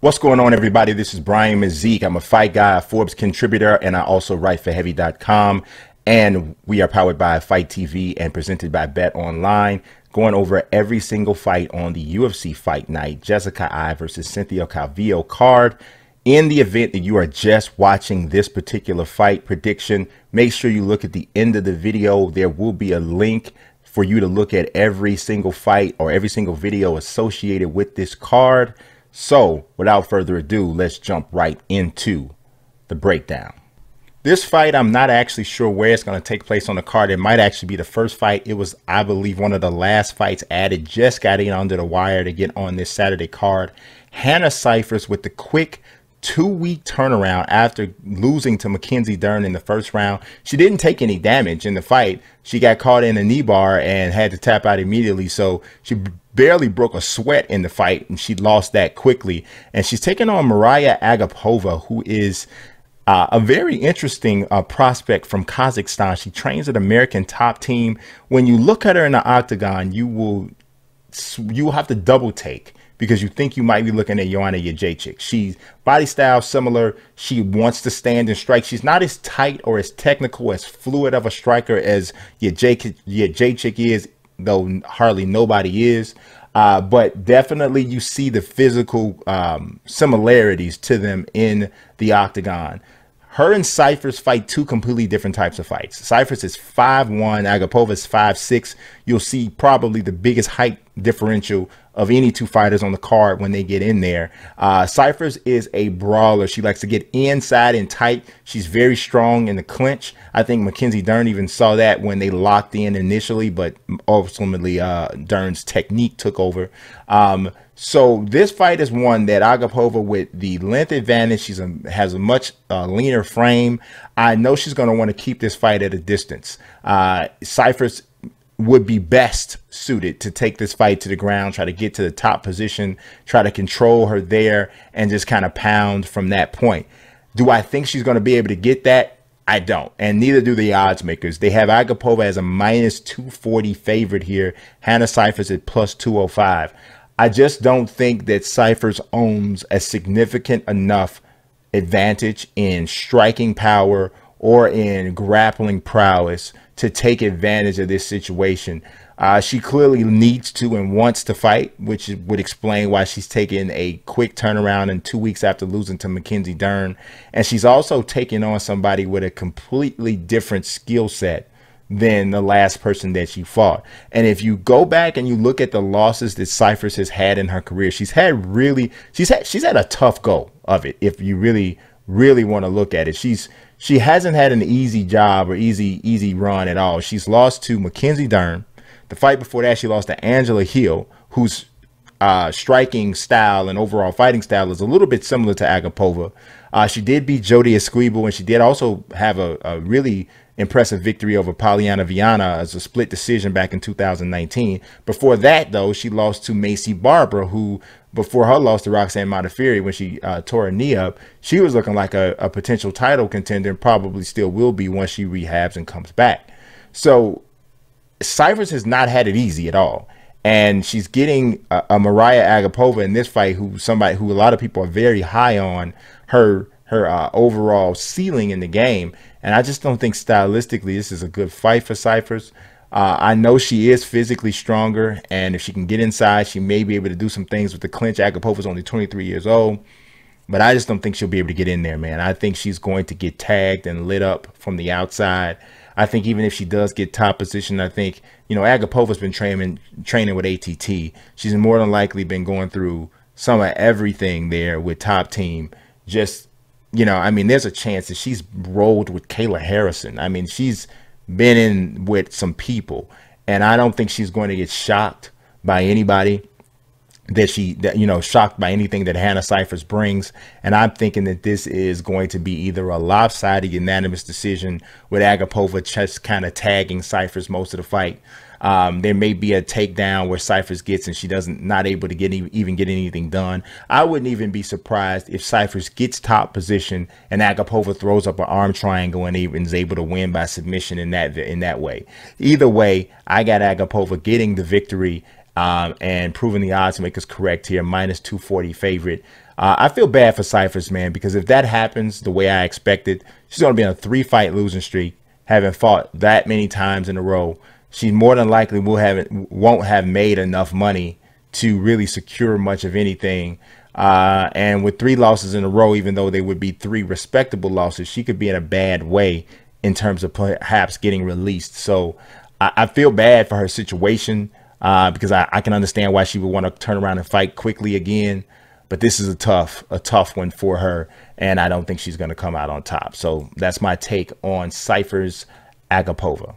What's going on, everybody? This is Brian Mazique. I'm a fight guy, a Forbes contributor, and I also write for heavy.com. And we are powered by Fight TV and presented by Bet Online, going over every single fight on the UFC Fight Night, Jessica Eye versus Cynthia Calvillo card. In the event that you are just watching this particular fight prediction, make sure you look at the end of the video. There will be a link for you to look at every single fight or every single video associated with this card. So without further ado, let's jump right into the breakdown. This fight, I'm not actually sure where it's going to take place on the card. It might actually be the first fight. It was, I believe, one of the last fights added. Just got in under the wire to get on this Saturday card. Hannah Cifers with the quick 2-week turnaround after losing to Mackenzie Dern in the first round. She didn't take any damage in the fight. She got caught in a knee bar and had to tap out immediately. So she barely broke a sweat in the fight, and she lost that quickly. And she's taking on Mariya Agapova, who is a very interesting prospect from Kazakhstan. She trains at American Top Team. When you look at her in the octagon, you will have to double take, because you think you might be looking at Joanna Jędrzejczyk. She's body style similar. She wants to stand and strike. She's not as tight or as technical, as fluid of a striker as Jędrzejczyk is, though hardly nobody is. But definitely you see the physical similarities to them in the octagon. Her and Cifers fight two completely different types of fights. Cifers is 5'1", Agapova is 5'6". You'll see probably the biggest height differential of any two fighters on the card when they get in there. Cifers is a brawler. She likes to get inside and tight. She's very strong in the clinch. I think Mackenzie Dern even saw that when they locked in initially, but ultimately Dern's technique took over. So this fight is one that Agapova, with the length advantage, has a much leaner frame. I know she's going to want to keep this fight at a distance. Cifers would be best suited to take this fight to the ground, try to get to the top position, try to control her there, and just kind of pound from that point. Do I think she's going to be able to get that? I don't, and neither do the odds makers. They have Agapova as a -240 favorite here, Hannah Cifers at +205. I just don't think that Cifers owns a significant enough advantage in striking power or in grappling prowess to take advantage of this situation. She clearly needs to and wants to fight, which would explain why she's taking a quick turnaround in 2 weeks after losing to Mackenzie Dern. And she's also taking on somebody with a completely different skill set than the last person that she fought. And if you go back and you look at the losses that Cifers has had in her career, she's had a tough go of it. If you really want to look at it, she hasn't had an easy job or easy run at all. She's lost to Mackenzie Dern. The fight before that, she lost to Angela Hill, whose striking style and overall fighting style is a little bit similar to Agapova. She did beat Jodie Esquivel, and she did also have a really impressive victory over Polyana Viana as a split decision back in 2019. Before that, though, she lost to Macy Barbara, who, before her loss to Roxanne Modafferi when she tore her knee up, she was looking like a potential title contender, and probably still will be once she rehabs and comes back. So Cifers has not had it easy at all. And she's getting a Mariya Agapova in this fight, somebody who a lot of people are very high on her overall ceiling in the game. And I just don't think stylistically this is a good fight for Cifers. I know she is physically stronger, and if she can get inside, she may be able to do some things with the clinch. Agapova's only 23 years old, but I just don't think she'll be able to get in there, man. I think she's going to get tagged and lit up from the outside. I think even if she does get top position, I think, you know, Agapova's been training with ATT. She's more than likely been going through some of everything there with Top Team. Just, you know, I mean, there's a chance that she's rolled with Kayla Harrison. I mean, she's been in with some people, and I don't think she's going to get shocked by anybody shocked by anything that Hannah Cifers brings. And I'm thinking that this is going to be either a lopsided unanimous decision with Agapova just kind of tagging Cifers most of the fight. There may be a takedown where Cifers gets and she not able to even get anything done. I wouldn't even be surprised if Cifers gets top position and Agapova throws up an arm triangle and even is able to win by submission in that way. Either way, I got Agapova getting the victory. and proving the odds to make us correct here, minus 240 favorite. I feel bad for Cifers, man, because if that happens the way I expected, she's going to be on a 3-fight losing streak, having fought that many times in a row. She more than likely won't have made enough money to really secure much of anything. And with 3 losses in a row, even though they would be 3 respectable losses, she could be in a bad way in terms of perhaps getting released. So I feel bad for her situation, because I can understand why she would want to turn around and fight quickly again. But this is a tough one for her, and I don't think she's going to come out on top. So that's my take on Cifers Agapova.